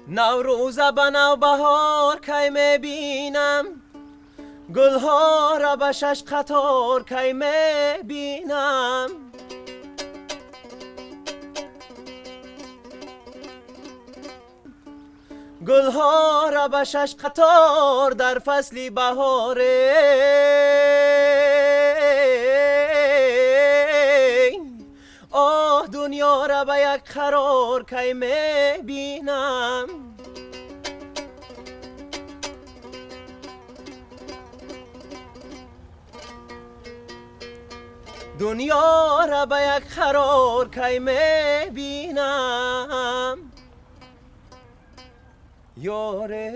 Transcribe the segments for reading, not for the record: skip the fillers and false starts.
نوروز به نوبهار کی میبینم، گلها را به شش قطار کی میبینم. گلها را به شش قطار در فصلی بهاره. آه دنیا را به یک قرار کی میبینم. دنیا را به یک قرار کی میبینم. یاره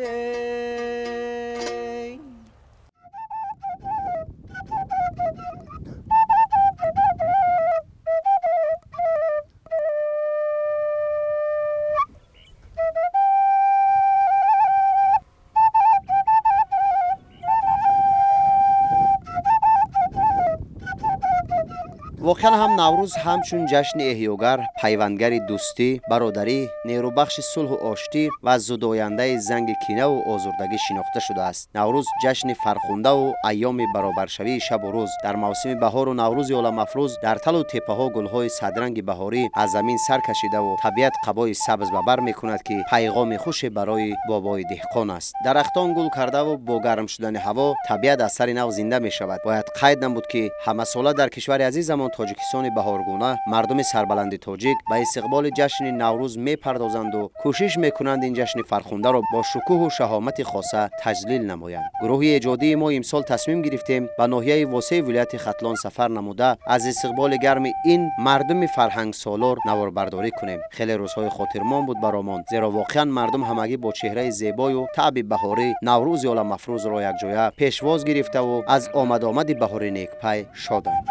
واقعا هم نوروز همچون جشن احیاگر، پیوندگر دوستی، برادری، نیروبخش صلح و آشتی و زداینده زنگ کینه و آزردگی شناخته شده است. نوروز جشن فرخنده و ایام برابرشوی شب و روز. در موسم بهار و نوروز عالم افروز در تل و تپه ها گلهای صدرنگ بهاری از زمین سر کشیده و طبیعت قبای سبز به بر میکند که پیغام خوش برای بابای دهقان است. درختان گل کرده و با گرم شدن هوا طبیعت از سر نو زنده می شود. باید قید نمود که همه ساله در کشور عزیزمان تاجیکستان بهارگونه مردم سربلند تاجیک به استقبال جشن نوروز میپردازند و کوشش میکنند این جشن فرخنده را با شکوه و شهامت خاصه تجلیل نمایند. گروه ایجادی ما امسال تصمیم گرفتیم به ناحیه واسع ولایت ختلان سفر نموده از استقبال گرم این مردم فرهنگ سالار نواربرداری کنیم. خیلی روزهای خاطرمان بود برامون، زیرا واقعا مردم همگی با چهره زیبای و طعم بهاری نوروز عالم افروز را یک جایه پیشواز گرفته و از آمد بهاری نیکپی شدند.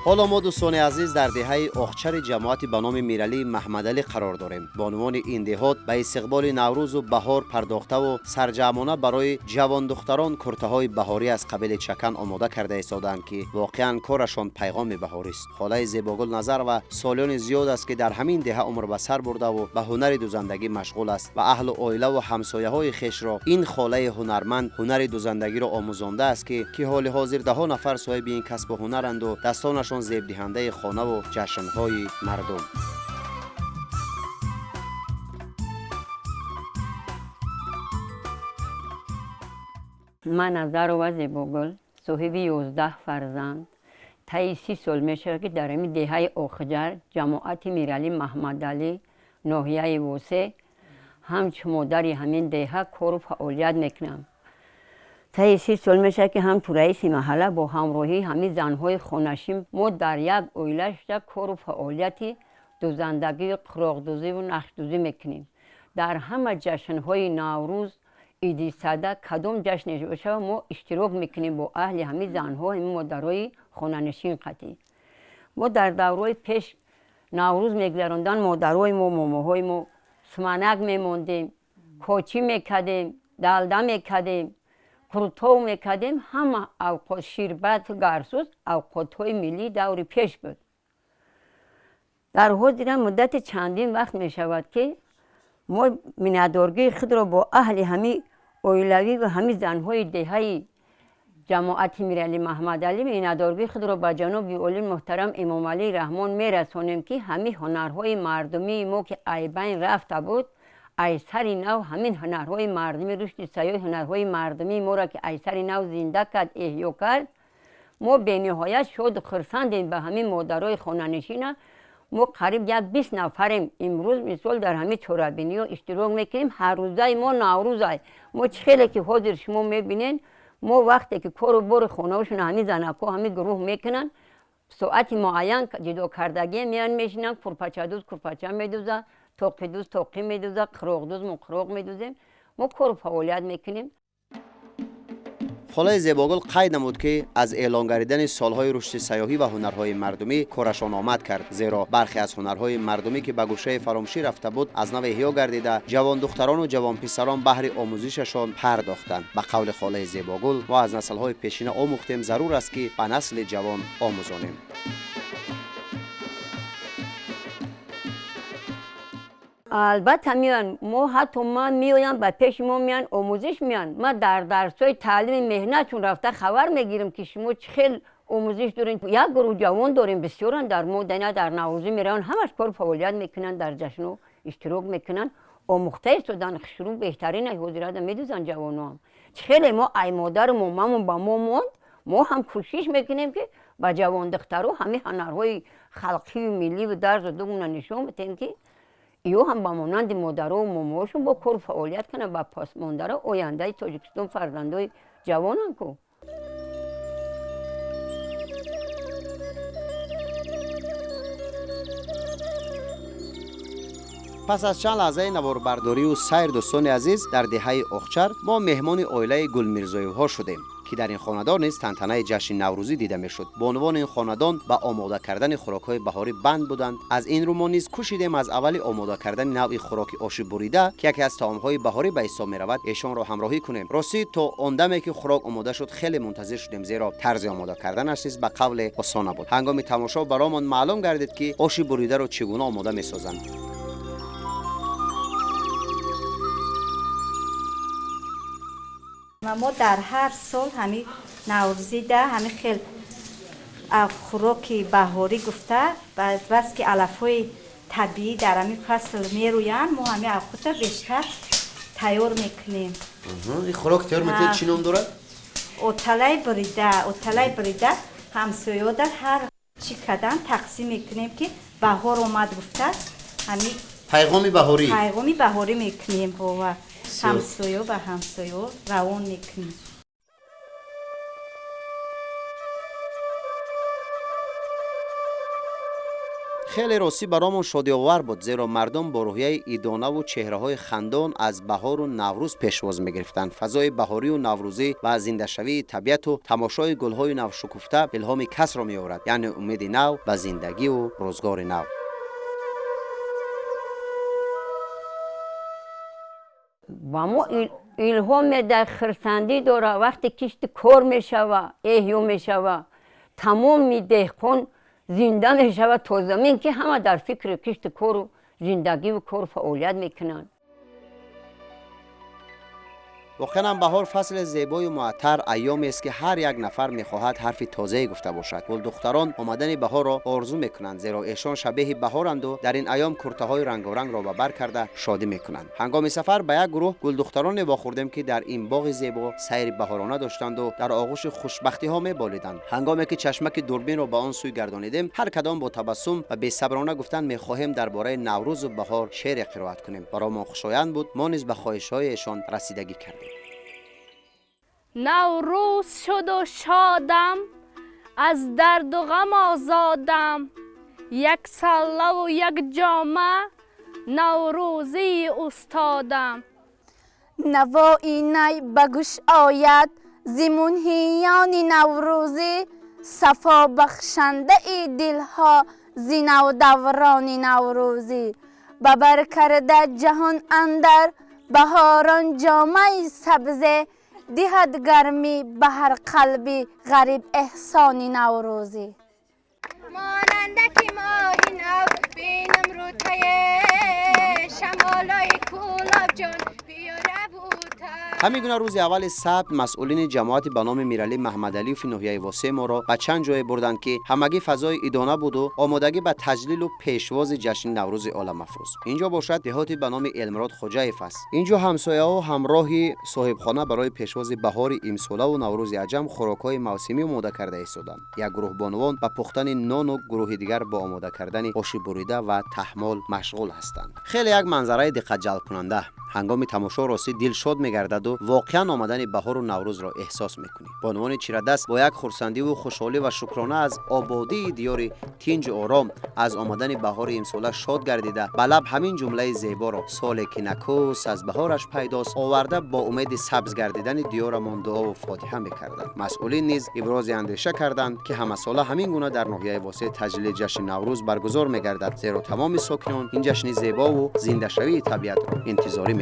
حالا ما دوستان عزیز در دهه آخچر جماعت به نام میرعلی محمد علی قرار داریم. بانوان این دهات به استقبال نوروز و بهار پرداخته و سرجمانه برای جوان دختران کرته های بهاری از قبیل چکن آماده کرده ایستادند که واقعا کارشان پیغام بهاری است. خاله زیباگل نظر و سالیان زیاد است که در همین دهه عمر به سر برده و به هنر دوزندگی مشغول است و اهل و عائله و همسایه های خویش را این خاله هنرمند هنر دوزندگی را آموزانده است که حال حاضر ده نفر صاحب این کسب و هنرند و دستانشان زیب دهنده خانه و جشن‌های مردم. من نظر و زیباگل صاحب 11 فرزند طی 30 سال میشه که در این دهه آخر جماعت میرعلی محمد علی ناحیه واسع همچو مادری همین دهه کار و فعالیت میکنم. طی 30 سال میشه که هم تو رئیس محله با همراهی همین زنهای خانشین ما در یک عائله شده کار و فعالیت دوزندگی، قراقدوزی و نقشدوزی میکنیم. در همه جشنهای نوروز، عید صدک، کدام جشن باشه ما اشتراک میکنیم با اهل همین زنها، همین مادرای خانه‌نشین قطعی. ما در دورهای پیش نوروز میگذراندن مادرای ما، ماماهای ما سمنک میموندیم، کاچی میکردیم، دلده میکردیم، قروتو میکردیم. همه اوقات شربت و گرسوز اوقاتهای ملی دور پیش بود. در حاضر مدت چندین وقت میشود که ما میندارگی خود را با اهل همی اویلوی و همی زنهای دهی جماعت میرالی محمد علی میندارگی خود را به جناب اولی محترم امام علی رحمان میرسانیم که همین هنرهای مردمی ما که ای بین رفته بود ایسر نو همین هنرهای مردمی رشد سیاه هنرهای مردمی ما را که ایسر نو زنده کرد احیا کرد ما به نهایت شد خرسندیم به همین مادرای خانه‌نشین ما قریب یک 20 نفریم امروز مثال در همین چورابینی ها اشتراک میکنیم هر روزای ما نوروزای ما خیلی که حاضر شما میبینین ما وقتی که کار و بار خانه‌شون همین زنکا همین گروه میکنن ساعت معین جدا کردگی میان میشینن کرپچه دوز کرپچه میدوزه توقی دوز توقی میدوزه قراق دوز ما قراق میدوزیم ما کار و فعالیت میکنیم. خالای زیباگل قید نمود که از اعلان گردیدن سالهای رشد سیاحی و هنرهای مردمی کارشان آمد کرد، زیرا برخی از هنرهای مردمی که به گوشه فراموشی رفته بود از نو احیا گردیده جوان دختران و جوان پسران بهر آموزششان پرداختند. به قول خالای زیباگل ما از نسل‌های پیشین آموختیم، ضرور است که به نسل جوان آموزانیم. البته میان ما حتی من میایم به پیش ما میان آموزش میان ما در درسای تعلیم مهنتشون رفته خبر میگیریم که شما چه آموزش دارین. یک گروه جوان داریم بسیارن در مدینه در نوروزی میرن همش کار فعالیت میکنن در جشن اشتراک میکنن آموخته شدن شروع بهترین حضرت میدوزن جوانان خیلی ما ای مادر و ماممون با ما موند ما هم کوشش میکنیم که با جوان دخترها همه هنرهای خلقی و ملی و درس و دومون نشون بدیم که ایو هم با مانند مادر و ماماشون با کار فعالیت کنن با پاس ماندار آینده تاجیکستان فرزندای جوانن کو. پس از چند لحظه نواربرداری و سیر دوستان عزیز در دهه اخچر ما مهمان عائله گل میرزایوف ها شدیم که در این خاندان نیز تنتنه جشن نوروزی دیده میشد. به عنوان این خاندان با آماده کردن خوراک‌های بهاری بند بودند. از این رو ما نیز کوشیدیم از اول آماده کردن نوع خوراک آش بریده که یکی از طعام‌های بهاری به حساب می‌رود ایشان را همراهی کنیم. راستی تا آن دمی که خوراک آماده شد خیلی منتظر شدیم، زیرا طرز آماده کردنش نیز به قول آسان نبود. هنگام تماشا برامون معلوم گردید که آش بریده را چگونه آماده می‌سازند. ما در هر سال همین نوروزی ده همین خیلی خوراک بهاری گفته بس که علف‌های طبیعی در همین فصل میرویند ما همین اوقات بیشتر تیار میکنیم. این خوراک تیار میکنید چی نام دارد؟ اوتلای بریده همسایه‌ها در هر چی کدن تقسیم میکنیم که بهار اومد گفته همین پیغامی بهاری میکنیم با همسایه و همسایه روان میکنیم. خیلی راستی برامون شادی آور بود، زیرا مردم با روحیه ایدانه و چهره‌های خندان از بهار و نوروز پیشواز می‌گرفتند. فضای بهاری و نوروزی و زنده شوی طبیعت و تماشای گل‌های نو شکفته الهام کس را می‌آورد، یعنی امید نو به زندگی و روزگار نو. و ما الهام در خرسندی داره وقتی کشت کار میشوه احیا میشوه تمام دهقان زنده میشوه تا زمین که همه در فکر کشت کار و زندگی و کار فعالیت میکنن. واقعا بهار فصل زیبای و معطر ایامی است که هر یک نفر میخواهد حرف تازه گفته باشد. گل دختران آمدن بهار را آرزو میکنند، زیرا ایشان شبیه بهارند و در این ایام کرته های رنگارنگ را به بر کرده شادی میکنند. هنگام سفر به یک گروه گل دختران واخوردیم که در این باغ زیبا سیر بهارانه داشتند و در آغوش خوشبختی ها میبالیدند. هنگامی که چشمک دوربین را به آن سوی گردانیدیم هر کدام با تبسم و بی‌صبرانه گفتند میخواهیم درباره نوروز و بهار شعر قرائت کنیم. برای خوشایند بود، ما نیز به خواهش‌های ایشان رسیدگی کردیم. نوروز شد و شادم از درد و غم آزادم یک سله و یک جامه نوروزی استادم نوایی نی به گوش آید زمون هیان نوروزی صفا بخشنده ای دلها زینو دوران نوروزی ببر کرده جهان اندر بهاران جامه سبزه دهد گرمی به هر قلبی غریب احسان نوروزی ماننده که ماهی نو بینم رو تیش شمالای کولاب جان بیاره بوتا. همین گونه روز اول سبت مسئولین جماعت به نام میرعلی محمد علی و ناحیه واسه ما را به چند جای بردند که همگی فضای ایدانه بود و آمادگی به تجلیل و پیشواز جشن نوروز عالم افروز. اینجا باشد دهاتی به نام المراد خوجایف است. اینجا همسایه‌ها همراهی صاحبخانه برای پیشواز بهار امساله و نوروز عجم خوراک‌های موسمی آماده کرده ایستادند. یک گروه بانوان به پختن نان و گروه دیگر با آماده کردن آش بریده و تحمال مشغول هستند. خیلی یک منظره دقت جلب کننده. هنگام تماشا راستی دل شاد می‌گردد و واقعا آمدن بهار و نوروز را احساس می‌کنی. بانوان چیره‌دست با یک خرسندی و خوشحالی و شکرانه از آبادی دیار تنج آرام از آمدن بهار امساله شاد گردیده به لب همین جمله زیبا را سال که نکوس از بهارش پیداست آورده با امید سبز گردیدن دیارمان دعا و فاتحه می‌کردند. مسئولین نیز ابراز اندیشه کردند که همه ساله همین گونه در ناحیه واسه تجلیل جشن نوروز برگزار می‌گردد، زیرا تمام ساکنان این جشن زیبا و زنده شوی طبیعت را انتظاری می‌کشند.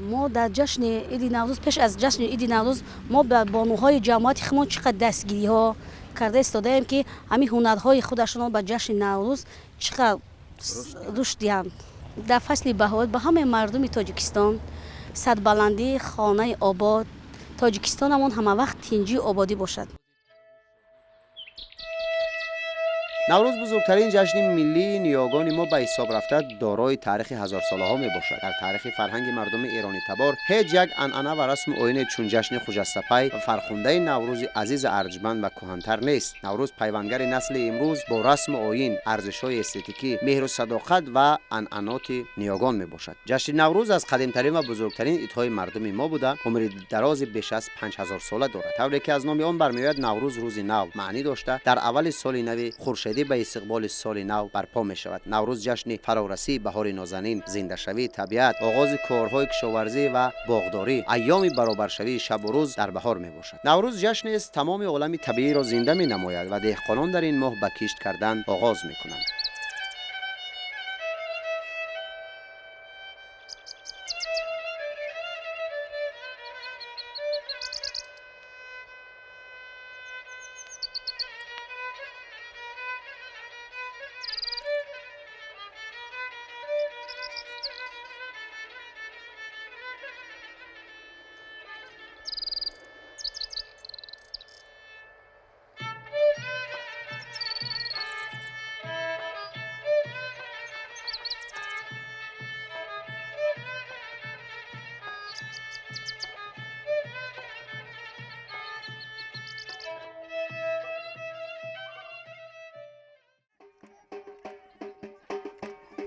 ما در جشن عید نوروز پیش از جشن عید نوروز ما به بانوهای جماعت خودمون چقدر دستگیری ها کرده استادیم که همین هنرهای خودشون به جشن نوروز چقدر رشد دهند. در فصل بهار به همه مردم تاجیکستان صد بلندی خانه آباد تاجیکستانمون همه وقت تنجی آبادی باشد. نوروز بزرگترین جشن ملی نیاگان ما به حساب رفته دارای تاریخ هزار ساله ها می باشد. در تاریخ فرهنگ مردم ایرانی تبار هیچ یک عنعنه و رسم آیین چون جشن خجسته و فرخنده نوروز عزیز ارجمند و کهن‌تر نیست. نوروز پیوندگر نسل امروز با رسم آیین، ارزش‌های استتیکی، مهر و صداقت و عنعنات نیاگان می باشد. جشن نوروز از قدیمترین و بزرگترین عیدهای مردم ما بوده، عمر دراز بیش از 5000 ساله دارد. طوری که از نام آن برمیآید نوروز روز نو معنی داشته در اول سال نو خورشیدی به استقبال سال نو برپا می شود. نوروز جشن فرارسی بهار نازنین، زنده شوی طبیعت، آغاز کارهای کشاورزی و باغداری، ایام برابر شوی شب و روز در بهار می باشد. نوروز جشن است تمام عالم طبیعی را زنده می نماید و دهقانان در این ماه به کشت کردن آغاز می کنند.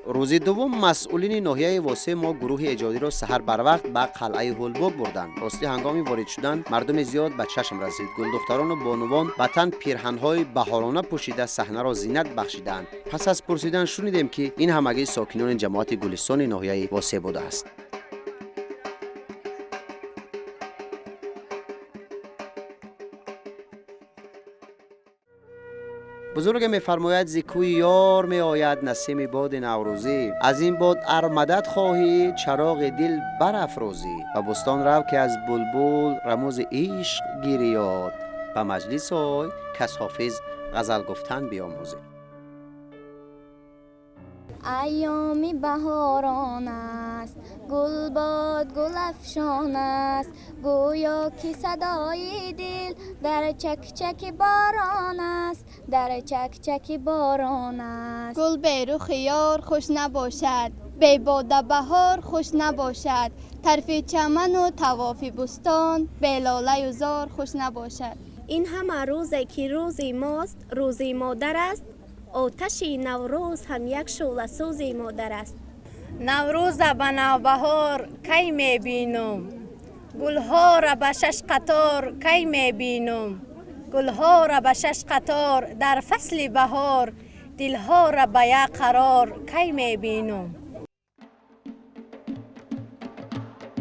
روز دوم مسئولین ناحیه واسه ما گروه ایجادی را سحر بر وقت به قلعه هولبوگ بردند. راستی هنگامی وارد شدن مردم زیاد به چشم رسید. گل دختران و بانوان به تن پیرهن‌های بهارانه پوشیده صحنه را زینت بخشیدند. پس از پرسیدن شنیدیم که این همگی ساکنان جماعت گلستان ناحیه واسه بوده است. بزرگ می‌فرماید زیکوی یار می آید نسیم باد نوروزی، از این باد ار مدد خواهی چراغ دل برافروزی، و بستان رو که از بلبل رموز عشق گیری یاد، به مجلس آی کس حافظ غزل گفتن بیاموزی. ایامی بهاران است، گل باد گل افشان است، گویا که صدای دل در چک چک باران است، در چک چک باران است. گل به رخ یار خوش نباشد، بی باده بهار خوش نباشد، طرف چمن و طواف بستان بی لاله و زار خوش نباشد. این همه روزی که روزی ماست، روزی مادر است، آتش نوروز هم یک شعله سوز مادر است. نوروز به نوبهار کی میبینم، گلها را به شش قطار کی میبینم، گلها را به شش قطار در فصل بهار، دلها را به یک قرار کی میبینم.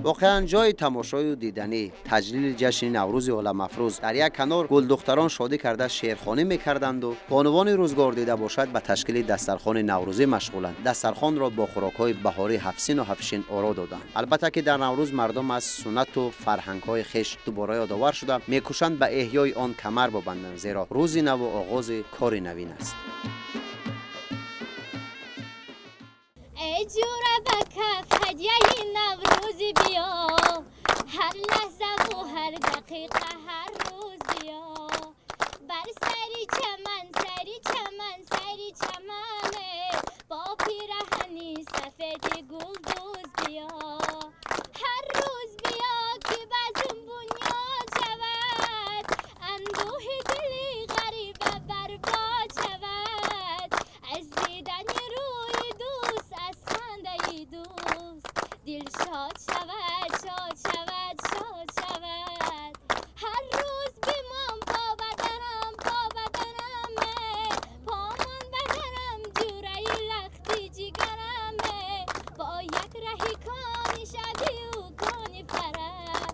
واقعا جای تماشای و دیدنی تجلیل جشن نوروز عالم افروز. در یک کنار گل دختران شادی کرده شعرخوانی میکردند و بانوان روزگار دیده باشد به تشکیل دسترخوان نوروزی مشغولند. دسترخوان را با خوراک‌های بهاری هفسین و هفشین آرا دادند. البته که در نوروز مردم از سنت و فرهنگ‌های خویش دوباره یادآور شده میکوشند به احیای آن کمر ببندند، زیرا روز نو و آغاز کار نوین است. ای جوره به کف هدیه نوروز بیا، هر لحظه و هر دقیقه هر روز بیا، بر سری چمن سری چمن سری چمنه، با پیرهنی سفید گل دوز بیا، هر روز بیا که بزم بنیاد شود، اندوه دلی غریبه برباد شود، از دیدن روی دوست از خنده دوست، دل شاد شود شاد شود شاد شود، هر روز بیمام پا بدنمه، پامان بدنم جوره لختی جگرمه، با یک رهی کانی شدی و کانی فرح،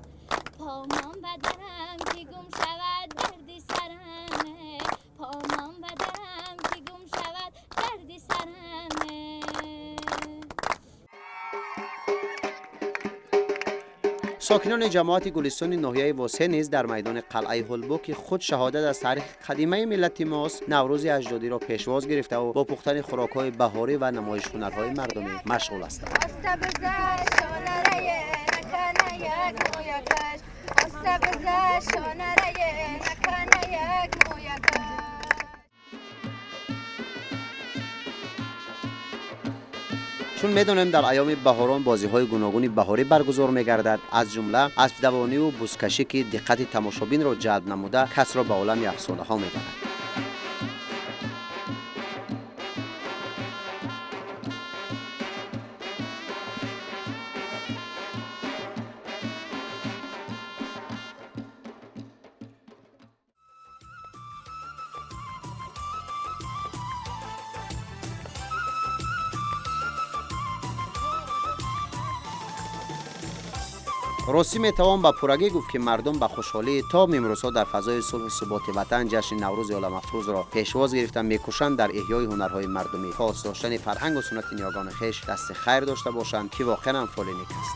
پامان بدنم که گم شود دردی سرمه، پامان بدنم که گم شود دردی سرمه. ساکنان جماعت گلستان ناحیه واسه نیز در میدان قلعه هلبو که خود شهادت از تاریخ قدیمه ملت ماست، نوروز اجدادی را پیشواز گرفته و با پختن خوراک‌های بهاری و نمایش هنرهای مردمی مشغول هستند. چون میدانیم در ایام بهاران بازی‌های گوناگونی بهاری برگزار می‌گردد، از جمله اسب دوانی و بزکشی که دقت تماشابین را جلب نموده کس را به عالم یخ‌ساله‌ها می‌برد. راستی میتوان با پرگی گفت که مردم به خوشحالی تا امروزها در فضای صلح و ثبات وطن جشن نوروز عالم افروز را پیشواز گرفتن میکوشند در احیای هنرهای مردمی، پاس داشتن فرهنگ و سنت نیاگان خویش دست خیر داشته باشند که واقعا فعال نیک است.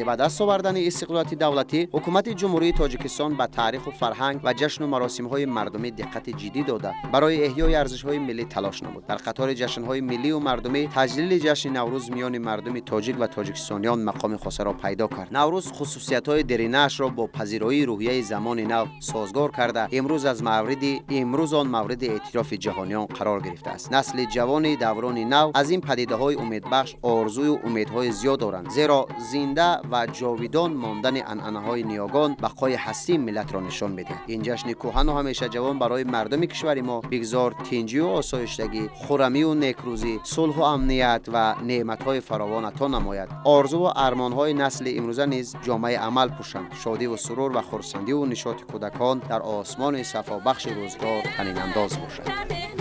به دست آوردن استقلالیت دولتی، حکومت جمهوری تاجیکستان به تاریخ و فرهنگ و جشن و مراسم‌های مردمی دقت جدی داده برای احیای ارزش‌های ملی تلاش نمود. در قطار جشن‌های ملی و مردمی، تجلیل جشن نوروز میان مردم تاجیک و تاجیکستانیان مقام خاص را پیدا کرد. نوروز خصوصیت‌های درینه‌اش را با پذیرایی روحیه زمان نو سازگار کرده، امروز آن مورد اعتراف جهانیان قرار گرفته است. نسل جوان دوران نو از این پدیده‌های امیدبخش آرزوی و امیدهای زیاد دارند، زیرا زنده و جاویدان ماندن عنعنه‌های نیاگان بقای هستی ملت را نشان می‌دهد. این جشن کهن و همیشه جوان برای مردم کشور ما بگذار تنجی و آسایشتگی، خرمی و نیکروزی، صلح و امنیت و نعمت‌های فراوان عطا نماید. آرزو و ارمان‌های نسل امروزه نیز جامعه عمل پوشند. شادی و سرور و خرسندی و نشاط کودکان در آسمان صفا بخش روزگار طنین انداز باشد.